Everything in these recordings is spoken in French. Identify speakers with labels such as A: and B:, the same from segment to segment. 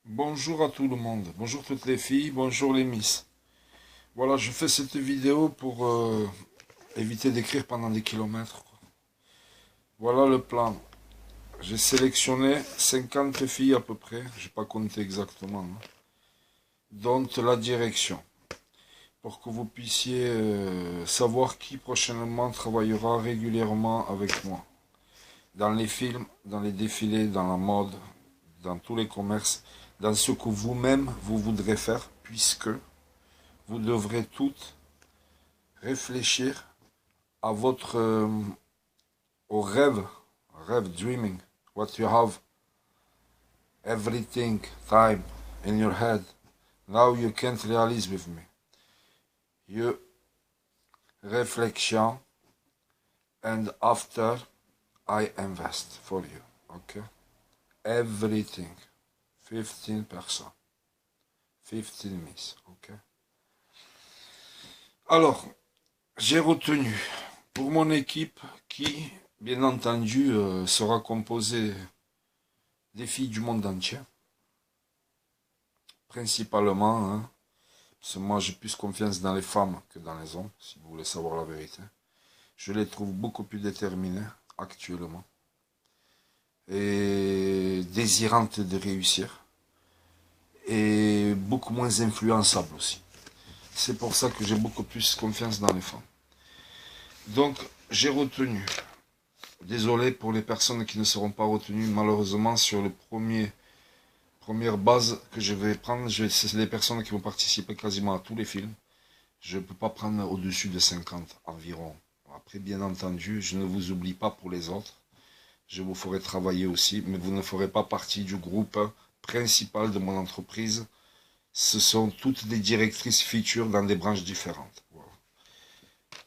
A: Bonjour à tout le monde, bonjour toutes les filles, bonjour les miss. Voilà, je fais cette vidéo pour éviter d'écrire pendant des kilomètres, quoi. Voilà le plan. J'ai sélectionné 50 filles à peu près, je n'ai pas compté exactement, hein, dont la direction, pour que vous puissiez savoir qui prochainement travaillera régulièrement avec moi. Dans les films, dans les défilés, dans la mode, dans tous les commerces, dans ce que vous-même vous voudrez faire, puisque vous devrez toutes réfléchir à votre au rêve dreaming, what you have everything time in your head. Now you can't realize with me. You reflection and after I invest for you. Okay? Everything. 15%. 15 miss. Okay? Alors, j'ai retenu pour mon équipe qui, bien entendu, sera composée des filles du monde entier, principalement, hein, parce que moi j'ai plus confiance dans les femmes que dans les hommes, si vous voulez savoir la vérité. Je les trouve beaucoup plus déterminées actuellement et désirantes de réussir et beaucoup moins influençables aussi. C'est pour ça que j'ai beaucoup plus confiance dans les femmes. Donc j'ai retenu, désolé pour les personnes qui ne seront pas retenues malheureusement sur le première base que je vais prendre, c'est les personnes qui vont participer quasiment à tous les films. Je ne peux pas prendre au-dessus de 50 environ. Après, bien entendu, je ne vous oublie pas pour les autres. Je vous ferai travailler aussi, mais vous ne ferez pas partie du groupe principal de mon entreprise. Ce sont toutes des directrices features dans des branches différentes. Voilà.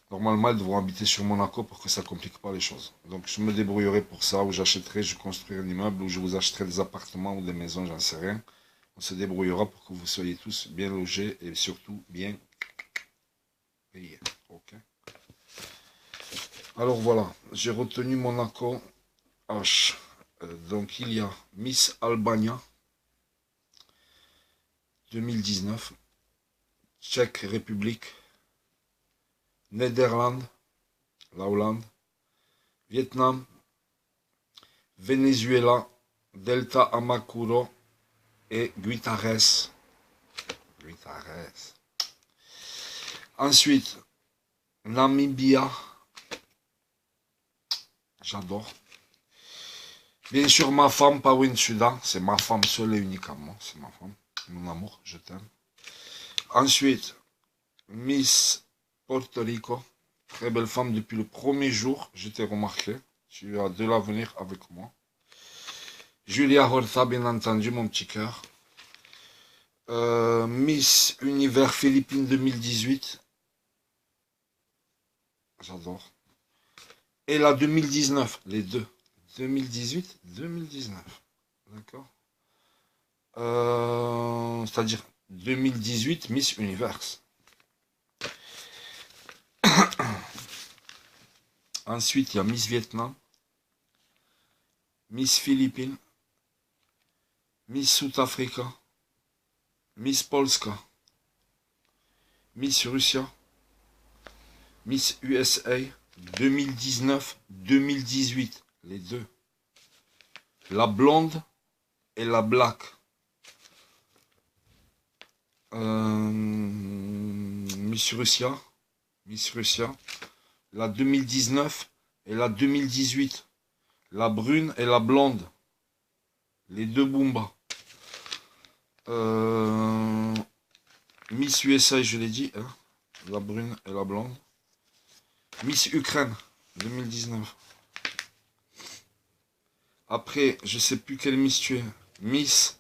A: Normalement, elles devront habiter sur Monaco pour que ça ne complique pas les choses. Donc, je me débrouillerai pour ça, ou j'achèterai, je construirai un immeuble, ou je vous achèterai des appartements ou des maisons, j'en sais rien. On se débrouillera pour que vous soyez tous bien logés et surtout bien payés. Ok. Alors voilà, j'ai retenu Monaco H. Donc il y a Miss Albania 2019, Tchèque République, Néderlande, la Hollande, Vietnam, Venezuela, Delta Amacuro et Guitares. Ensuite, Namibia, j'adore. Bien sûr, ma femme, Pawin Sudan, c'est ma femme seule et uniquement, c'est ma femme. Mon amour, je t'aime. Ensuite, Miss Porto Rico, très belle femme depuis le premier jour, je t'ai remarqué. Tu as de l'avenir avec moi. Julia Horta, bien entendu, mon petit cœur. Miss Univers Philippines 2018. J'adore. Et la 2019, les deux. 2018, 2019. D'accord. C'est-à-dire 2018 Miss Univers. Ensuite, il y a Miss Vietnam, Miss Philippines, Miss South Africa, Miss Polska, Miss Russia, Miss USA 2019-2018, les deux. La blonde et la black. Miss Russia, la 2019 et la 2018. La brune et la blonde. Les deux Boombas. Miss USA, je l'ai dit, hein, la brune et la blonde. Miss Ukraine 2019. Après, je sais plus quelle Miss tu es. Miss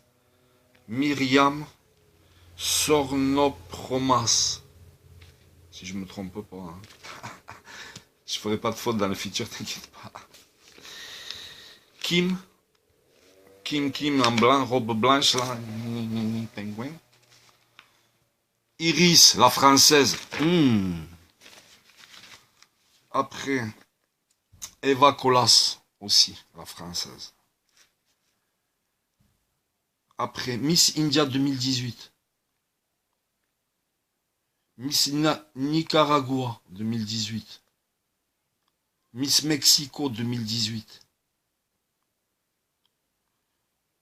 A: Myriam Sornopromas. Si je me trompe pas. Hein. Je ferai pas de faute dans le feature, t'inquiète pas. Kim en blanc, robe blanche là. Pingouin. Iris, la française. Après, Eva Colas aussi, la française. Après, Miss India 2018. Miss Nicaragua 2018. Miss Mexico 2018.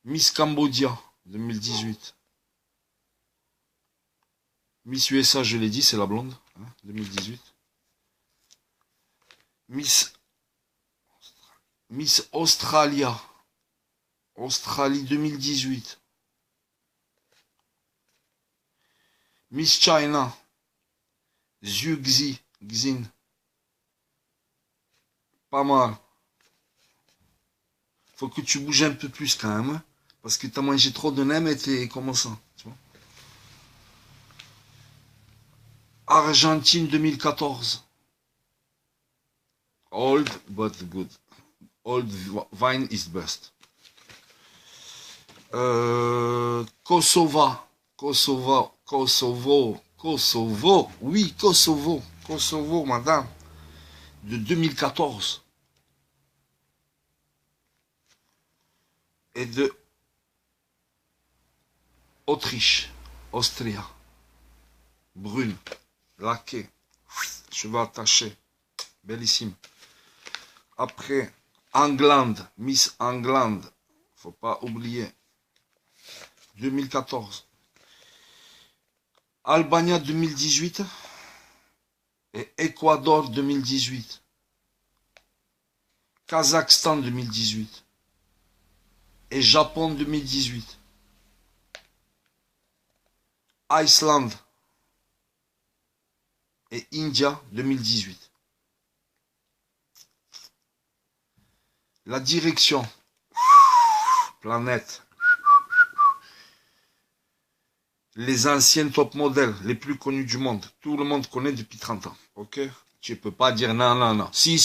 A: Miss Cambodia 2018. Miss USA, je l'ai dit, c'est la blonde, hein, 2018. Miss Australia. Australie 2018. Miss China. Zhu Xin. Pas mal. Faut que tu bouges un peu plus quand même. Parce que tu as mangé trop de nems et t'es comment ça, tu vois. Argentine 2014. Old but good. Old wine is best. Kosovo. Oui, Kosovo, madame. De 2014. Et de Autriche. Austria. Brune. Laquée. Cheveux attachés. Bellissime. Après, England. Miss England. Faut pas oublier. 2014. Albania 2018 et Équateur 2018. Kazakhstan 2018 et Japon 2018. Islande et India 2018. La direction. Planète. Les anciennes top modèles, les plus connus du monde. Tout le monde connaît depuis 30 ans. Ok? Tu peux pas dire non, non, non. Si,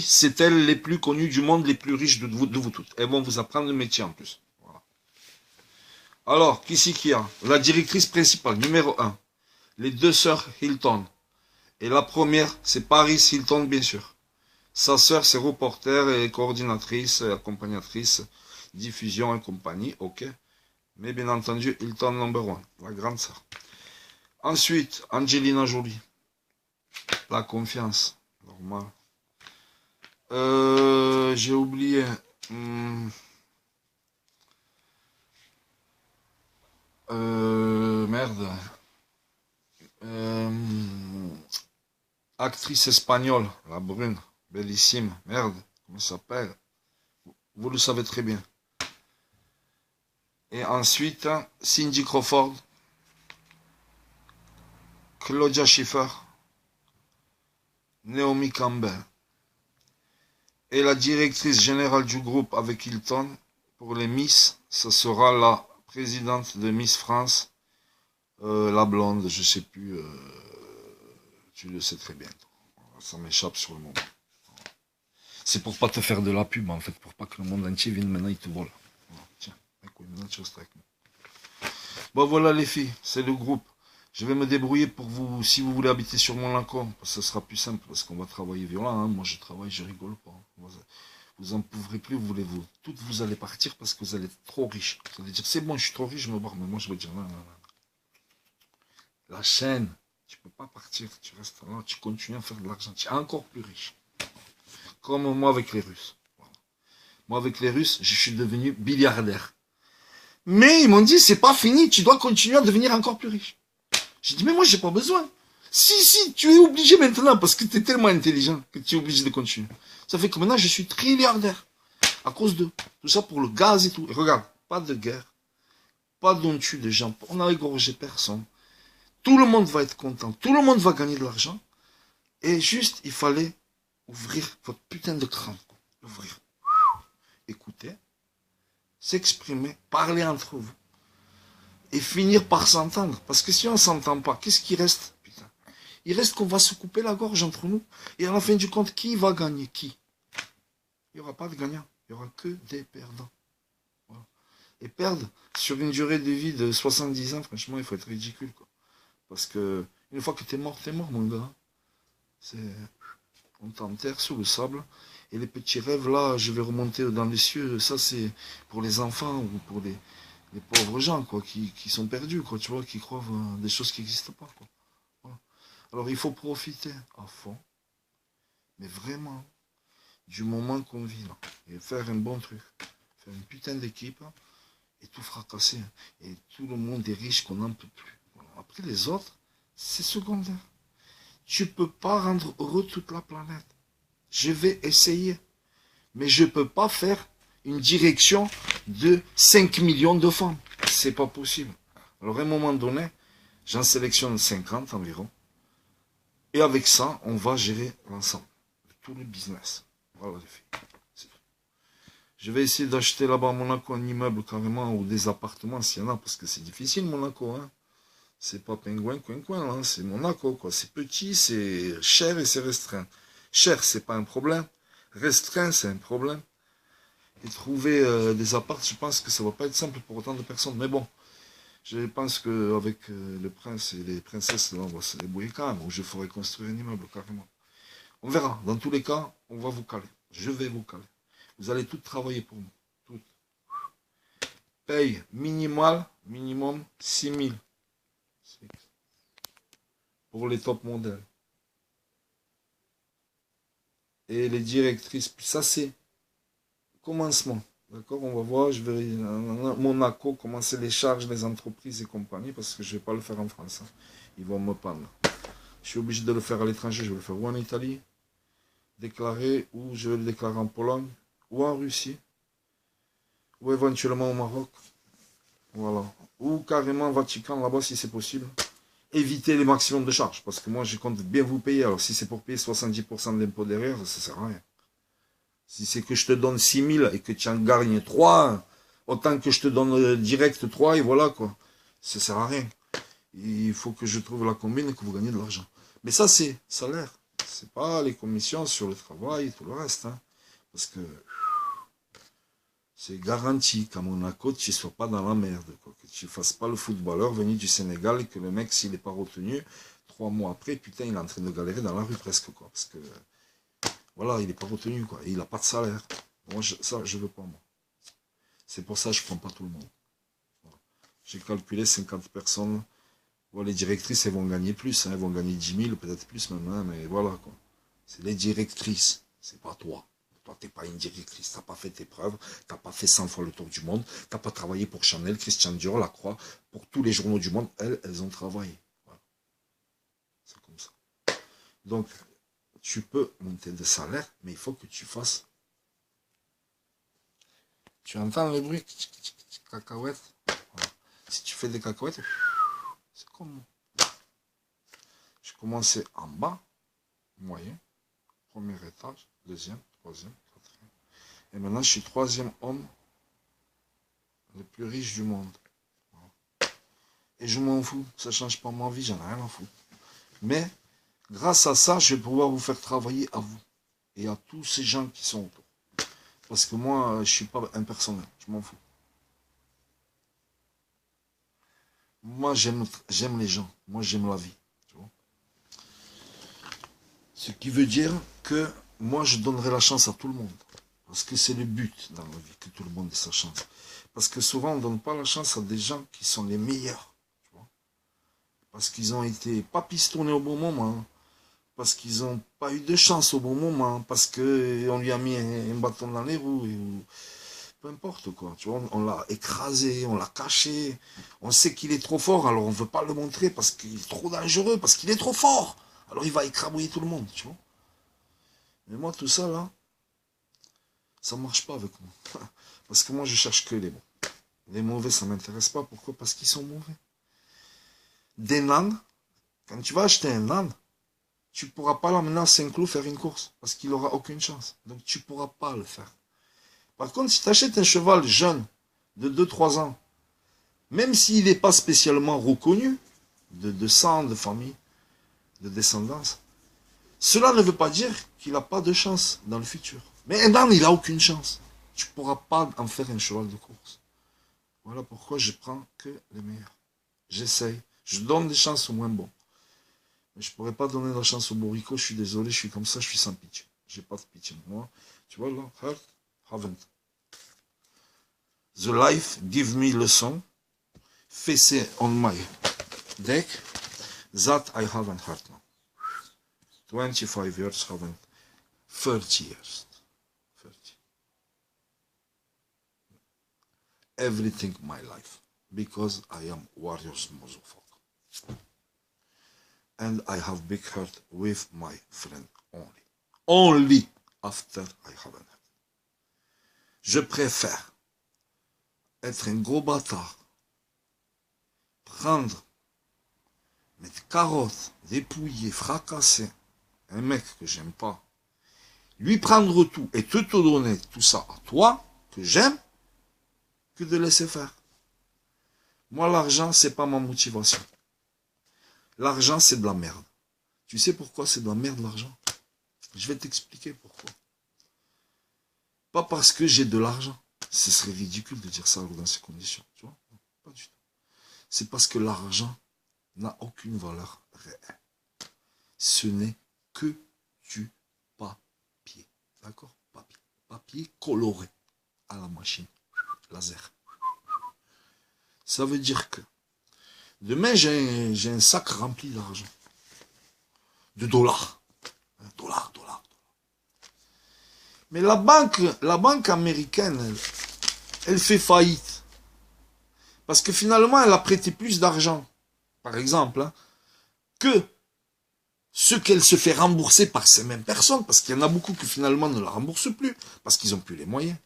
A: c'est elles les plus connues du monde, les plus riches de vous toutes. Elles vont vous apprendre le métier en plus. Voilà. Alors, qui c'est qui a? La directrice principale, numéro 1. Les deux sœurs Hilton. Et la première, c'est Paris Hilton, bien sûr. Sa sœur, c'est reporter et coordinatrice, accompagnatrice, diffusion et compagnie. Ok? Mais bien entendu, Hilton number 1, la grande sœur. Ensuite, Angelina Jolie. La confiance, normal. J'ai oublié. Merde. Actrice espagnole, la brune, bellissime. Merde, comment ça s'appelle? Vous le savez très bien. Et ensuite, Cindy Crawford, Claudia Schiffer, Naomi Campbell. Et la directrice générale du groupe avec Hilton, pour les Miss, ce sera la présidente de Miss France, la blonde, je sais plus, tu le sais très bien. Ça m'échappe sur le moment. C'est pour pas te faire de la pub, en fait, pour pas que le monde entier vienne maintenant, il te vole. Tiens, écoute, maintenant tu restes avec moi. Bon, voilà les filles, c'est le groupe. Je vais me débrouiller pour vous, si vous voulez habiter sur mon Lancôme, parce que ce sera plus simple, parce qu'on va travailler violent. Hein. Moi, je travaille, je rigole pas. Vous en pourrez plus, voulez-vous. Toutes vous allez partir parce que vous allez être trop riches. Vous allez dire, c'est bon, je suis trop riche, je me barre. Mais moi, je vais dire, non, non, non. La chaîne, tu peux pas partir, tu restes là, tu continues à faire de l'argent, tu es encore plus riche. Comme moi avec les Russes. Moi, avec les Russes, je suis devenu milliardaire. Mais ils m'ont dit, c'est pas fini, tu dois continuer à devenir encore plus riche. J'ai dit, mais moi, j'ai pas besoin. Si, tu es obligé maintenant, parce que tu es tellement intelligent que tu es obligé de continuer. Ça fait que maintenant, je suis trilliardaire. À cause de tout ça pour le gaz et tout. Et regarde, pas de guerre, pas d'on tue de gens, on n'a égorgé personne. Tout le monde va être content, tout le monde va gagner de l'argent. Et juste, il fallait ouvrir votre putain de crâne. Ouvrir. Écouter, s'exprimer, parler entre vous. Et finir par s'entendre. Parce que si on ne s'entend pas, qu'est-ce qui reste? Putain. Il reste qu'on va se couper la gorge entre nous. Et à la fin du compte, qui va gagner? Qui? Il n'y aura pas de gagnant. Il n'y aura que des perdants. Voilà. Et perdre sur une durée de vie de 70 ans, franchement, il faut être ridicule. Quoi. Parce que une fois que tu es mort, mon gars. On t'enterre sous le sable. Et les petits rêves, là, je vais remonter dans les cieux. Ça, c'est pour les enfants ou pour les... les pauvres gens, quoi, qui sont perdus, quoi, tu vois, qui croient des choses qui n'existent pas, quoi. Voilà. Alors il faut profiter à fond, mais vraiment, du moment qu'on vit là, et faire un bon truc, faire une putain d'équipe, et tout fracasser, et tout le monde est riche qu'on n'en peut plus. Voilà. Après les autres, c'est secondaire. Tu peux pas rendre heureux toute la planète. Je vais essayer, mais je peux pas faire une direction de 5 millions de femmes. C'est pas possible. Alors à un moment donné, j'en sélectionne 50 environ, et avec ça, on va gérer l'ensemble de tout le business. Voilà les filles. Je vais essayer d'acheter là-bas à Monaco un immeuble carrément ou des appartements s'il y en a, parce que c'est difficile Monaco, hein. C'est pas pingouin, coin, là, c'est Monaco, quoi. C'est petit, c'est cher et c'est restreint. Cher, c'est pas un problème. Restreint, c'est un problème. Et trouver des apparts, je pense que ça va pas être simple pour autant de personnes. Mais bon, je pense qu'avec le prince et les princesses, là, on va se débrouiller quand même. Ou je ferai construire un immeuble carrément. On verra. Dans tous les cas, on va vous caler. Je vais vous caler. Vous allez toutes travailler pour moi. Toutes. Paye minimale, minimum 6 000. Pour les top modèles. Et les directrices, ça c'est commencement. D'accord, on va voir, je vais Monaco, commencer les charges des entreprises et compagnie, parce que je ne vais pas le faire en France. Hein. Ils vont me prendre. Je suis obligé de le faire à l'étranger, je vais le faire ou en Italie, déclarer, ou je vais le déclarer en Pologne, ou en Russie, ou éventuellement au Maroc. Voilà. Ou carrément Vatican là-bas si c'est possible. Éviter les maximums de charges, parce que moi je compte bien vous payer. Alors si c'est pour payer 70% de l'impôt derrière, ça ne sert à rien. Si c'est que je te donne 6 000 et que tu en gagnes 3, autant que je te donne direct 3 et voilà quoi. Ça ne sert à rien. Il faut que je trouve la combine et que vous gagnez de l'argent. Mais ça c'est salaire. C'est pas les commissions sur le travail et tout le reste. Hein. Parce que c'est garanti qu'à Monaco, tu ne sois pas dans la merde. Quoi. Que tu ne fasses pas le footballeur venu du Sénégal et que le mec, s'il n'est pas retenu, 3 mois après, putain, il est en train de galérer dans la rue presque. Quoi. Parce que, voilà, il n'est pas retenu. Quoi. Et il n'a pas de salaire. Moi, ça, je ne veux pas, moi. C'est pour ça que je ne prends pas tout le monde. Voilà. J'ai calculé 50 personnes. Bon, les directrices, elles vont gagner plus. Hein. Elles vont gagner 10 000, peut-être plus même. Hein. Mais voilà, quoi. C'est les directrices. C'est pas toi. Toi, tu n'es pas une directrice, tu n'as pas fait tes preuves, tu n'as pas fait 100 fois le tour du monde, tu n'as pas travaillé pour Chanel, Christian Dior, La Croix, pour tous les journaux du monde, elles ont travaillé. Voilà. C'est comme ça. Donc, tu peux monter de salaire, mais il faut que tu fasses. Tu entends le bruit, cacahuètes. Voilà. Si tu fais des cacahuètes, c'est comme. Je commençais en bas, moyen, premier étage, deuxième, troisième, quatrième. Et maintenant, je suis troisième homme le plus riche du monde. Et je m'en fous, ça ne change pas ma vie, j'en ai rien à foutre. Mais, grâce à ça, je vais pouvoir vous faire travailler à vous. Et à tous ces gens qui sont autour. Parce que moi, je ne suis pas impersonnel, je m'en fous. Moi, j'aime les gens, moi j'aime la vie. Tu vois. Ce qui veut dire que moi, je donnerai la chance à tout le monde. Parce que c'est le but dans la vie, que tout le monde ait sa chance. Parce que souvent, on ne donne pas la chance à des gens qui sont les meilleurs. Tu vois. Parce qu'ils ont été pas pistonnés au bon moment. Parce qu'ils n'ont pas eu de chance au bon moment. Parce qu'on lui a mis un bâton dans les roues. Peu importe quoi. Tu vois, on l'a écrasé, on l'a caché. On sait qu'il est trop fort, alors on ne veut pas le montrer parce qu'il est trop dangereux, parce qu'il est trop fort. Alors il va écrabouiller tout le monde, tu vois. Mais moi, tout ça, là, ça ne marche pas avec moi. Parce que moi, je cherche que les bons. Les mauvais, ça ne m'intéresse pas. Pourquoi? Parce qu'ils sont mauvais. Des nanes, quand tu vas acheter un âne, tu ne pourras pas l'emmener à Saint-Cloud faire une course. Parce qu'il n'aura aucune chance. Donc tu ne pourras pas le faire. Par contre, si tu achètes un cheval jeune, de 2-3 ans, même s'il n'est pas spécialement reconnu, de sang, de famille, de descendance, cela ne veut pas dire qu'il n'a pas de chance dans le futur. Mais un âne, il n'a aucune chance. Tu ne pourras pas en faire un cheval de course. Voilà pourquoi je prends que les meilleurs. J'essaye. Je donne des chances aux moins bons. Mais je ne pourrais pas donner la chance aux bourricots. Je suis désolé, je suis comme ça, je suis sans pitié. J'ai pas de pitié. Moi, tu vois là, Havent. The life give me lesson, face on my deck, that I haven't heard now. 25 years haven't, 30 years. 30. Everything my life, because I am warrior's motherfucker. And I have big hurt with my friend only. Only after I haven't heard. Je préfère être un gros bâtard, prendre, mettre carottes, dépouiller, fracasser un mec que j'aime pas, lui prendre tout et te donner tout ça à toi, que j'aime, que de laisser faire. Moi, l'argent, c'est pas ma motivation. L'argent, c'est de la merde. Tu sais pourquoi c'est de la merde, l'argent? Je vais t'expliquer pourquoi. Pas parce que j'ai de l'argent. Ce serait ridicule de dire ça dans ces conditions. Tu vois? Pas du tout. C'est parce que l'argent n'a aucune valeur réelle. Ce n'est que du papier. D'accord? Papier. Papier coloré à la machine. Laser. Ça veut dire que demain, j'ai un sac rempli d'argent. De dollars. Dollars. Mais la banque américaine, elle fait faillite. Parce que finalement, elle a prêté plus d'argent, par exemple, hein, que ce qu'elle se fait rembourser par ces mêmes personnes. Parce qu'il y en a beaucoup qui finalement ne la remboursent plus, parce qu'ils n'ont plus les moyens.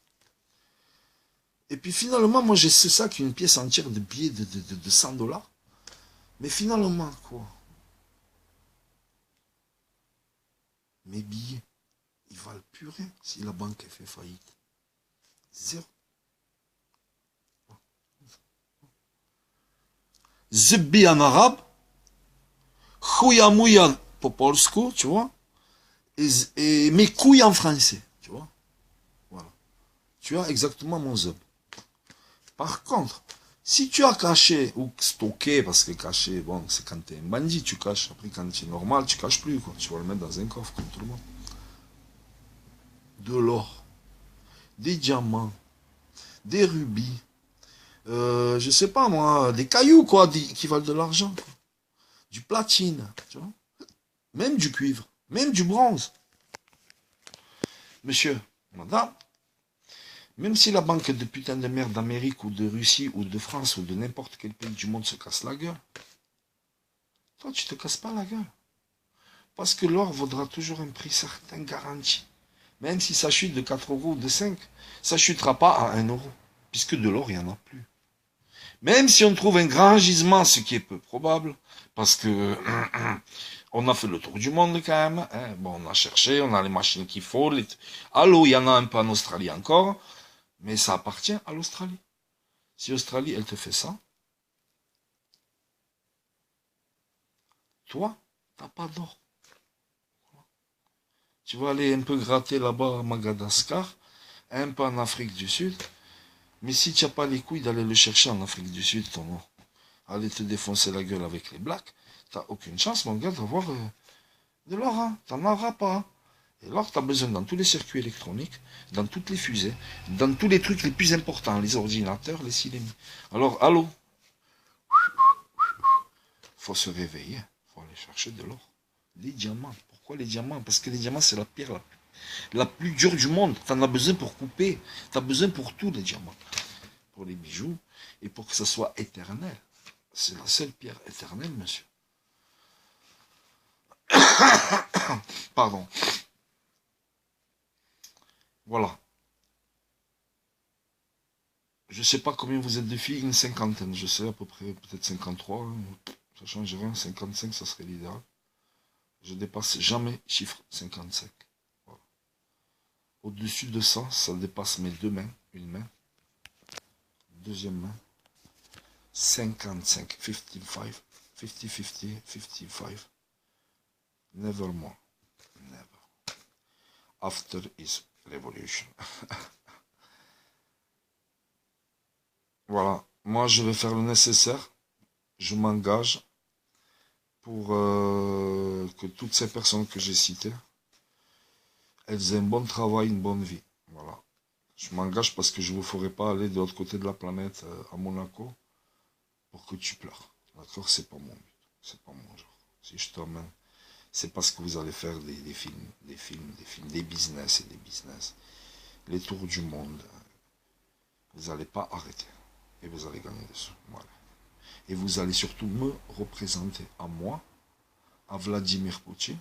A: Et puis finalement, moi j'ai ce sac, une pièce entière de billets de 100 dollars. Mais finalement, quoi? Mes billets, ils valent plus rien si la banque fait faillite. Zéro. Zebbi en arabe, chouya mouya pour polsku, tu vois, et mes couilles en français, tu vois. Voilà. Tu as exactement mon zeb. Par contre, si tu as caché ou stocké, parce que caché, bon, c'est quand tu es un bandit, tu caches. Après, quand tu es normal, tu caches plus, quoi. Tu vas le mettre dans un coffre, comme tout le monde. De l'or, des diamants, des rubis, je sais pas moi, des cailloux, quoi, qui valent de l'argent, quoi. Du platine, tu vois. Même du cuivre, même du bronze. Monsieur, madame, même si la banque de putain de merde d'Amérique ou de Russie ou de France ou de n'importe quel pays du monde se casse la gueule, toi tu te casses pas la gueule. Parce que l'or vaudra toujours un prix certain garanti. Même si ça chute de 4 euros ou de 5, ça ne chutera pas à 1 euro. Puisque de l'or, il n'y en a plus. Même si on trouve un grand gisement, ce qui est peu probable, parce que on a fait le tour du monde quand même. Hein. Bon, on a cherché, on a les machines qu'il faut. Allô, il y en a un peu en Australie encore. Mais ça appartient à l'Australie. Si l'Australie, elle te fait ça, toi, t'as pas d'or. Tu vas aller un peu gratter là-bas à Madagascar, un peu en Afrique du Sud. Mais si tu n'as pas les couilles d'aller le chercher en Afrique du Sud, ton or, aller te défoncer la gueule avec les blacks, tu n'as aucune chance, mon gars, d'avoir de l'or. Hein. Tu n'en auras pas. Et l'or, tu as besoin dans tous les circuits électroniques, dans toutes les fusées, dans tous les trucs les plus importants, les ordinateurs, les cinémas. Alors, allô, faut se réveiller, faut aller chercher de l'or. Les diamants. Pourquoi les diamants? Parce que les diamants, c'est la pierre la plus dure du monde. Tu en as besoin pour couper. Tu as besoin pour tout, les diamants. Pour les bijoux et pour que ça soit éternel. C'est la seule pierre éternelle, monsieur. Pardon. Voilà. Je sais pas combien vous êtes de filles, une cinquantaine. Je sais à peu près, peut-être 53. Hein. Ça change rien. 55, ça serait l'idéal. Je dépasse jamais chiffre 55. Voilà. Au-dessus de ça, ça dépasse mes deux mains. Une main. Deuxième main. 55. 55. 50, 50, 55. Never more. Never. After is revolution. Voilà. Moi, je vais faire le nécessaire. Je m'engage pour que toutes ces personnes que j'ai citées, elles aient un bon travail, une bonne vie. Voilà. Je m'engage parce que je ne vous ferai pas aller de l'autre côté de la planète, à Monaco, pour que tu pleures. D'accord? C'est pas mon but. C'est pas mon genre. Si je t'emmène, c'est parce que vous allez faire des films, des business et des business. Les tours du monde. Vous n'allez pas arrêter. Et vous allez gagner des sous. Voilà. Et vous allez surtout me représenter à moi, à Vladimir Poutine,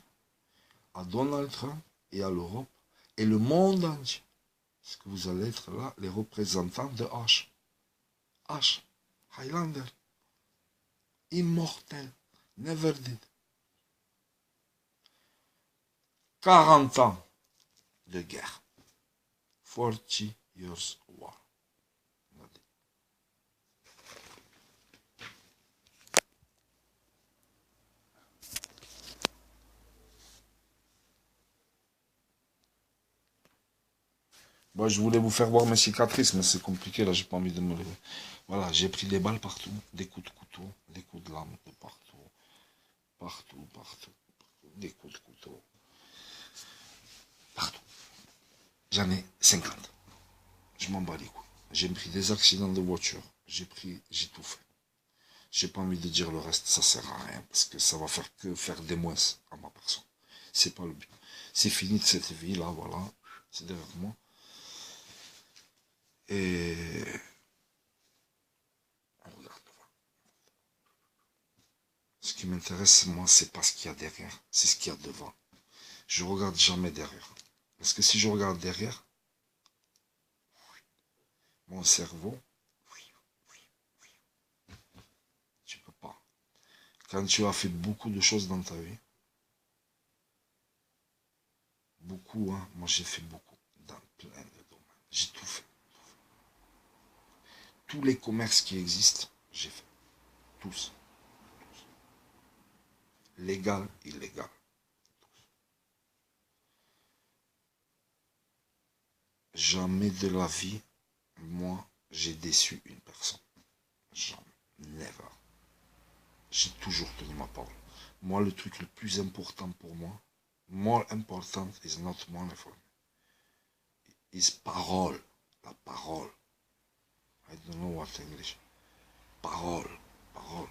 A: à Donald Trump et à l'Europe et le monde entier. Parce que vous allez être là, les représentants de H. H. Highlander. Immortel. Never did. 40 ans de guerre. 40 years war. Moi, je voulais vous faire voir mes cicatrices, mais c'est compliqué, là, j'ai pas envie de me lever. Voilà, j'ai pris des balles partout, des coups de couteau, des coups de lame de partout, partout, partout, des coups de couteau, partout. J'en ai 50. Je m'en bats les couilles. J'ai pris des accidents de voiture, j'ai tout fait. J'ai pas envie de dire le reste, ça sert à rien, parce que ça va faire que faire des mouesses à ma personne. C'est pas le but. C'est fini de cette vie-là, voilà, c'est derrière moi. Et on regarde devant. Ce qui m'intéresse, moi, c'est pas ce qu'il y a derrière, c'est ce qu'il y a devant. Je regarde jamais derrière. Parce que si je regarde derrière, mon cerveau, tu peux pas. Quand tu as fait beaucoup de choses dans ta vie, beaucoup, hein, moi j'ai fait beaucoup, dans plein de domaines. J'ai tout fait. Tous les commerces qui existent, j'ai fait. Tous. Légal, illégal. Jamais de la vie, moi, j'ai déçu une personne. Jamais. Never. J'ai toujours tenu ma parole. Moi, le truc le plus important pour moi, more important is not money for me. Is parole. La parole. I don't know what English. Parole. Parole.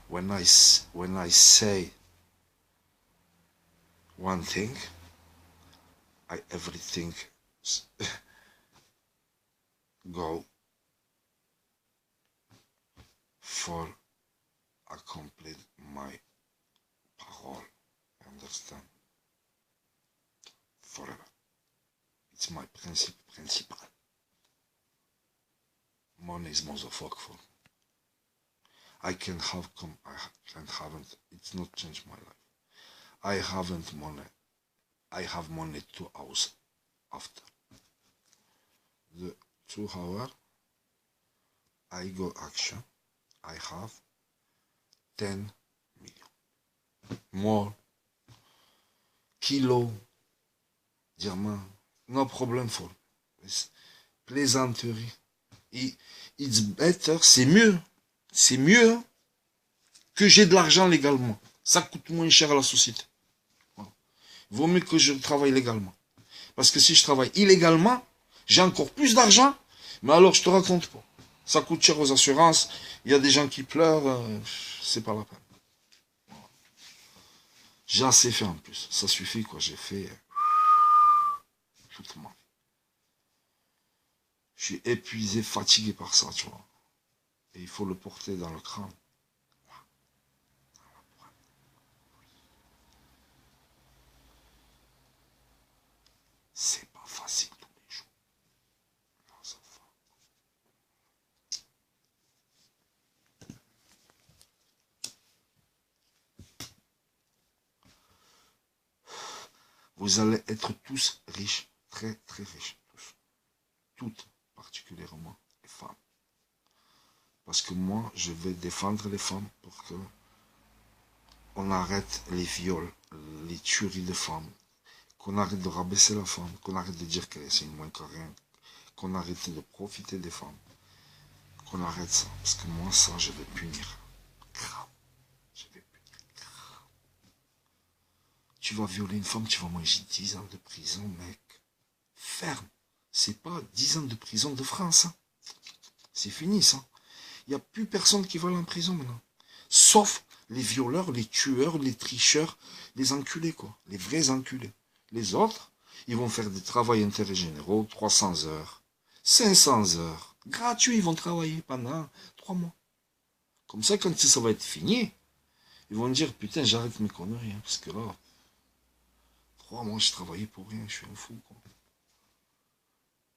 A: When I say one thing, everything go for accomplish my parole. Understand? Forever. It's my principle. Money is motherfucker. I can have I can't haven't. It's not changed my life. I haven't money. I have money 2 hours after. The 2 hours I go action. I have 10 million. More. Kilo. Diamant. No problem for. Plaisanterie. It's better. C'est mieux. C'est mieux que j'ai de l'argent légalement. Ça coûte moins cher à la société. Voilà. Vaut mieux que je travaille légalement. Parce que si je travaille illégalement, j'ai encore plus d'argent, mais alors je te raconte pas. Ça coûte cher aux assurances, il y a des gens qui pleurent, c'est pas la peine. Voilà. J'ai assez fait en plus, ça suffit quoi, j'ai fait toute ma vie. Je suis épuisé, fatigué par ça, tu vois. Et il faut le porter dans le crâne. C'est pas facile tous les jours. Non, ça va. Vous allez être tous riches, très très riches, tous. Toutes, particulièrement les femmes. Parce que moi, je vais défendre les femmes pour que on arrête les viols, les tueries de femmes, qu'on arrête de rabaisser la femme, qu'on arrête de dire que c'est une moins que rien, qu'on arrête de profiter des femmes, qu'on arrête ça. Parce que moi, ça, je vais punir. Grave. Je vais punir. Grave. Tu vas violer une femme, tu vas manger 10 ans de prison, mec. Ferme. c'est pas 10 ans de prison de France. Hein. C'est fini, ça. Il n'y a plus personne qui va aller en prison maintenant. Sauf les violeurs, les tueurs, les tricheurs, les enculés, quoi. Les vrais enculés. Les autres, ils vont faire des travaux intérêts généraux, 300 heures, 500 heures. Gratuit, ils vont travailler pendant 3 mois. Comme ça, quand ça va être fini, ils vont dire, putain, j'arrête mes conneries, hein, parce que là, 3 mois, j'ai travaillé pour rien, je suis un fou, quoi.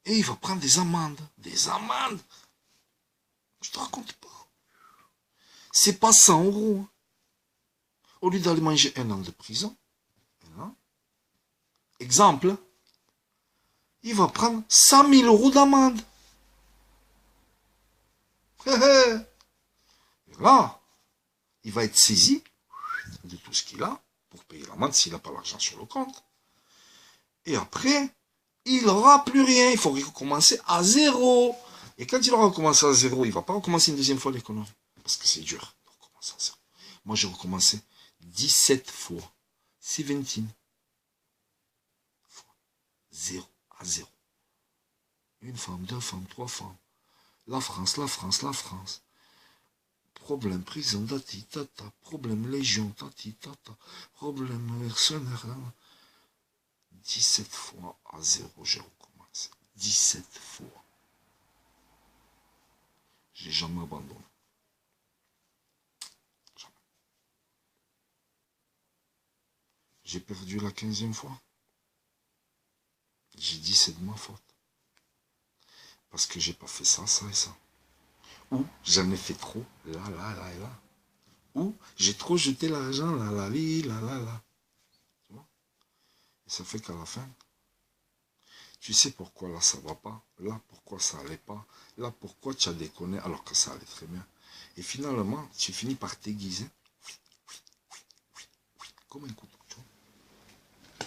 A: Et il va prendre des amendes. Des amendes. Je te raconte pas. C'est pas 100 euros. Hein. Au lieu d'aller manger 1 an de prison, exemple, il va prendre 100 000 euros d'amende. Et là, il va être saisi de tout ce qu'il a pour payer l'amende s'il n'a pas l'argent sur le compte. Et après, il n'aura plus rien. Il faut recommencer à zéro. Et quand il aura recommencé à zéro, il ne va pas recommencer une deuxième fois l'économie. Parce que c'est dur de recommencer à zéro. Moi, j'ai recommencé 17 fois. 17 fois. Zéro à zéro. Une femme, 2 femmes, 3 femmes. La France, la France, la France. Problème prison, tati, tata. Problème légion, tati, tata. Problème mercenaire. 17 fois à zéro, j'ai recommencé. 17 fois. J'ai jamais abandonné. Jamais. J'ai perdu la 15e fois. J'ai dit c'est de ma faute. Parce que j'ai pas fait ça, ça et ça. Ou j'en ai fait trop, là, là, là et là. Ou j'ai trop jeté l'argent, là, là, là, là, là. Tu vois? Et ça fait qu'à la fin, tu sais pourquoi là ça va pas, là pourquoi ça allait pas, là pourquoi tu as déconné alors que ça allait très bien. Et finalement, tu finis par t'aiguiser comme un couteau, tu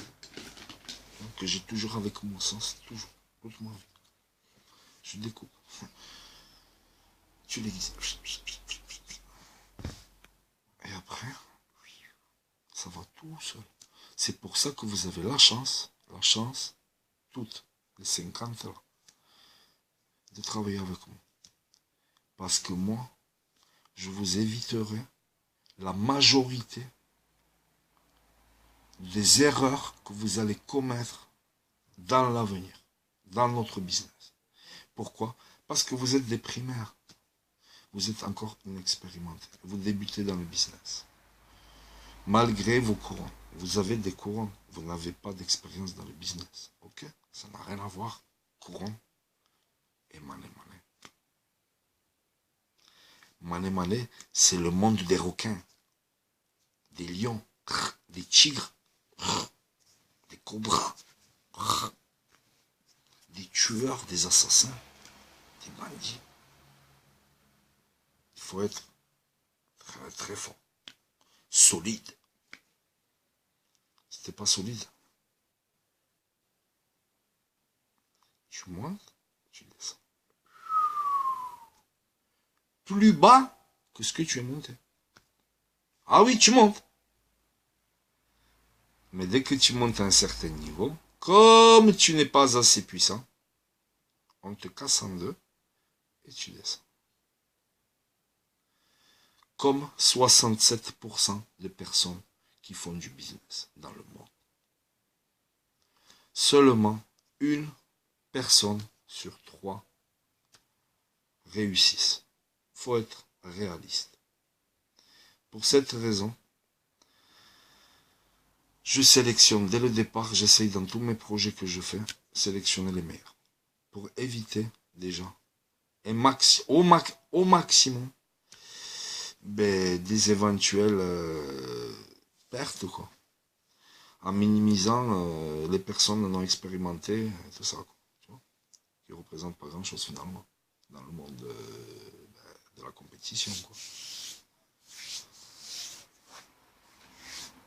A: vois, que j'ai toujours avec moi, sens, toujours, toute ma vie. Je découpe. Tu l'aiguises. Et après, ça va tout seul. C'est pour ça que vous avez la chance, toutes les 50 là, de travailler avec moi. Parce que moi, je vous éviterai la majorité des erreurs que vous allez commettre dans l'avenir, dans notre business. Pourquoi? Parce que vous êtes des primaires. Vous êtes encore inexpérimentés. Vous débutez dans le business. Malgré vos couronnes. Vous avez des couronnes. Vous n'avez pas d'expérience dans le business. Ok? Ça n'a rien à voir. Couronne et mané-mané. Mané-mané, c'est le monde des requins, des lions, des tigres, des cobras, des tueurs, des assassins, des bandits. Il faut être très, très fort. Solide. Si t'es pas solide, tu montes, tu descends. Plus bas que ce que tu es monté. Ah oui, tu montes. Mais dès que tu montes à un certain niveau, comme tu n'es pas assez puissant, on te casse en deux et tu descends. Comme 67% des personnes qui font du business dans le monde. Seulement une personne sur 3 réussissent. Il faut être réaliste. Pour cette raison, je sélectionne dès le départ, j'essaye dans tous mes projets que je fais, sélectionner les meilleurs. Pour éviter déjà au maximum des éventuelles pertes, quoi. En minimisant les personnes non expérimentées, et tout ça, quoi, tu vois, qui ne représentent pas grand chose finalement dans le monde de la compétition, quoi.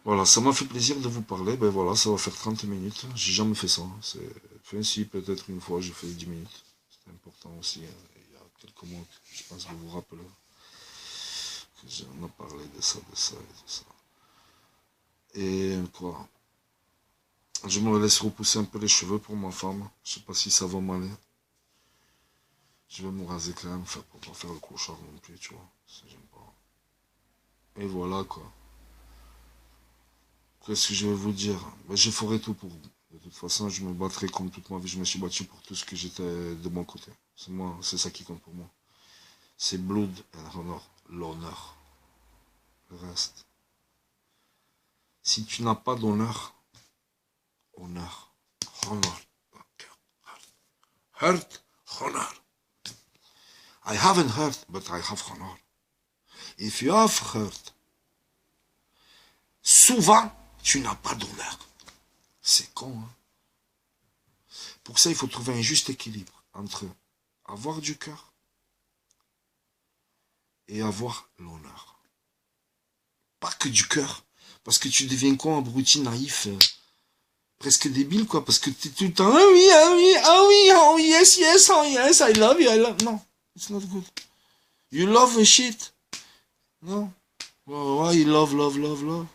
A: Voilà, ça m'a fait plaisir de vous parler. Ben voilà, ça va faire 30 minutes. J'ai jamais fait ça. Enfin, si, peut-être une fois, j'ai fait 10 minutes. C'est important aussi. Il y a quelques mois, je pense que vous vous rappelez que j'en ai parlé de ça et de ça. Et quoi? Je me laisse repousser un peu les cheveux pour ma femme. Je sais pas si ça va m'aller. Je vais me raser quand même, pour pas faire le clochard non plus, tu vois. J'aime pas. Et voilà, quoi. Qu'est-ce que je vais vous dire? Ben, je ferai tout pour vous. De toute façon, je me battrai comme toute ma vie. Je me suis battu pour tout ce que j'étais de mon côté. C'est moi, c'est ça qui compte pour moi. C'est blood and honor. L'honneur. Le reste. Si tu n'as pas d'honneur, honneur, honor, hurt, honor. I haven't hurt, but I have honor. If you have hurt, souvent, tu n'as pas d'honneur. C'est con, hein. Pour ça, il faut trouver un juste équilibre entre avoir du cœur et avoir l'honneur. Pas que du cœur, parce que tu deviens con, abruti, naïf, presque débile, quoi, parce que tu es tout le temps, ah oui, ah oui, ah oui, oh yes, yes, oh yes, I love you, I love... Non, it's not good. You love a shit. Non. Why you love, love, love, love.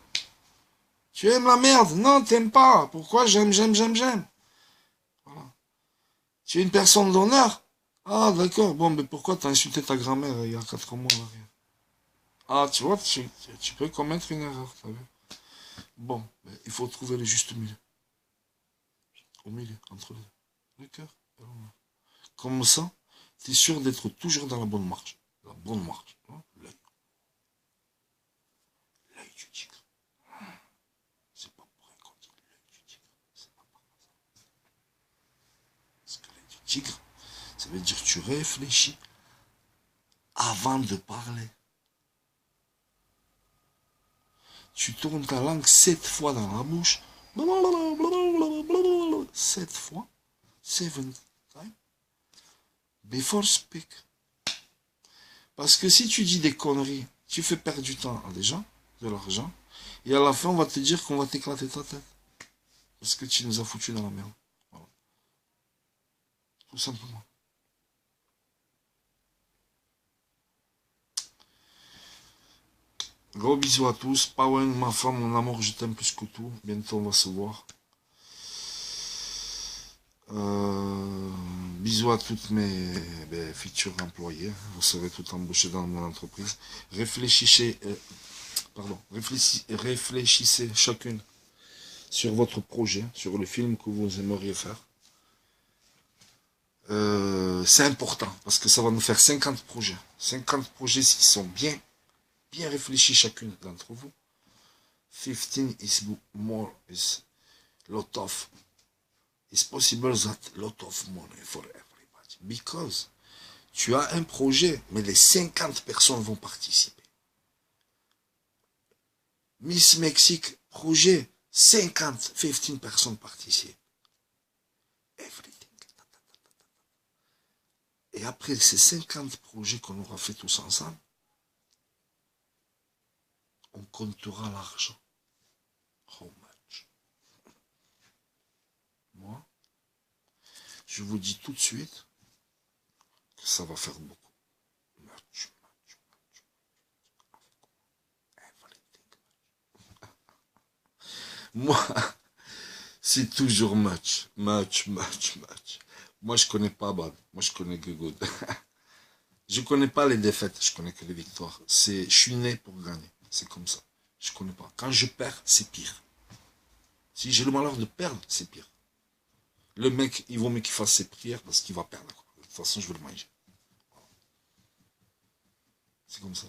A: Tu aimes la merde. Non, t'aimes pas. Pourquoi j'aime, j'aime, j'aime, j'aime. Voilà. Tu es une personne d'honneur. Ah, d'accord. Bon, mais pourquoi t'as insulté ta grand-mère il y a 4 mois là? Ah, tu vois, tu peux commettre une erreur, t'as vu. Bon, il faut trouver le juste milieu. Au milieu, entre les deux. Le cœur et l'honneur. Comme ça, tu es sûr d'être toujours dans la bonne marche. La bonne marche. L'œil. L'œil du tigre. C'est pas pour rien qu'on dit l'œil du tigre. C'est pas par hasard. Parce que l'œil du tigre, ça veut dire que tu réfléchis avant de parler. Tu tournes ta langue 7 fois dans la bouche. 7 fois. 7 times. Before speak. Parce que si tu dis des conneries, tu fais perdre du temps à des gens, de l'argent, et à la fin, on va te dire qu'on va t'éclater ta tête. Parce que tu nous as foutu dans la merde. Voilà. Tout simplement. Gros bisous à tous. Pawen, ma femme, mon amour, je t'aime plus que tout. Bientôt, on va se voir. Bisous à toutes mes futurs employés. Vous serez tout embauchés dans mon entreprise. Réfléchissez chacune sur votre projet, sur le film que vous aimeriez faire. C'est important parce que ça va nous faire 50 projets. 50 projets qui sont bien réfléchis chacune d'entre vous. 15 is more, is lot of. It's possible that lot of money for everybody. Because tu as un projet, mais les 50 personnes vont participer. Miss Mexique, projet, 15 personnes participent. Everything. Et après ces 50 projets qu'on aura fait tous ensemble, on comptera l'argent. How much? Moi, je vous dis tout de suite que ça va faire beaucoup. Much. Everything. Moi, c'est toujours much. Moi, je connais pas bad. Moi, je connais que good. Je connais pas les défaites, je connais que les victoires. Je suis né pour gagner. C'est comme ça. Je connais pas. Quand je perds, c'est pire. Si j'ai le malheur de perdre, c'est pire. Le mec, il vaut mieux qu'il fasse ses prières parce qu'il va perdre. De toute façon, je vais le manger. C'est comme ça.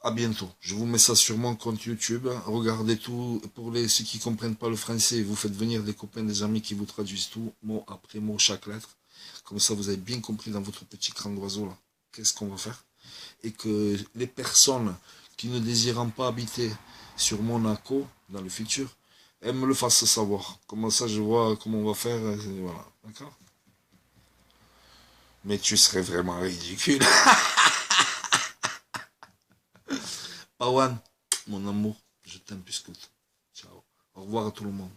A: À bientôt. Je vous mets ça sur mon compte YouTube. Regardez tout. Pour ceux qui ne comprennent pas le français, vous faites venir des copains, des amis qui vous traduisent tout, mot après mot, chaque lettre. Comme ça, vous avez bien compris dans votre petit cran d'oiseau là, qu'est-ce qu'on va faire. Et que les personnes qui ne désirent pas habiter sur Monaco dans le futur, elles me le fassent savoir. Comme ça, je vois comment on va faire. Voilà, d'accord? Mais tu serais vraiment ridicule. Pawan, mon amour, je t'aime plus que tout. Ciao. Au revoir à tout le monde.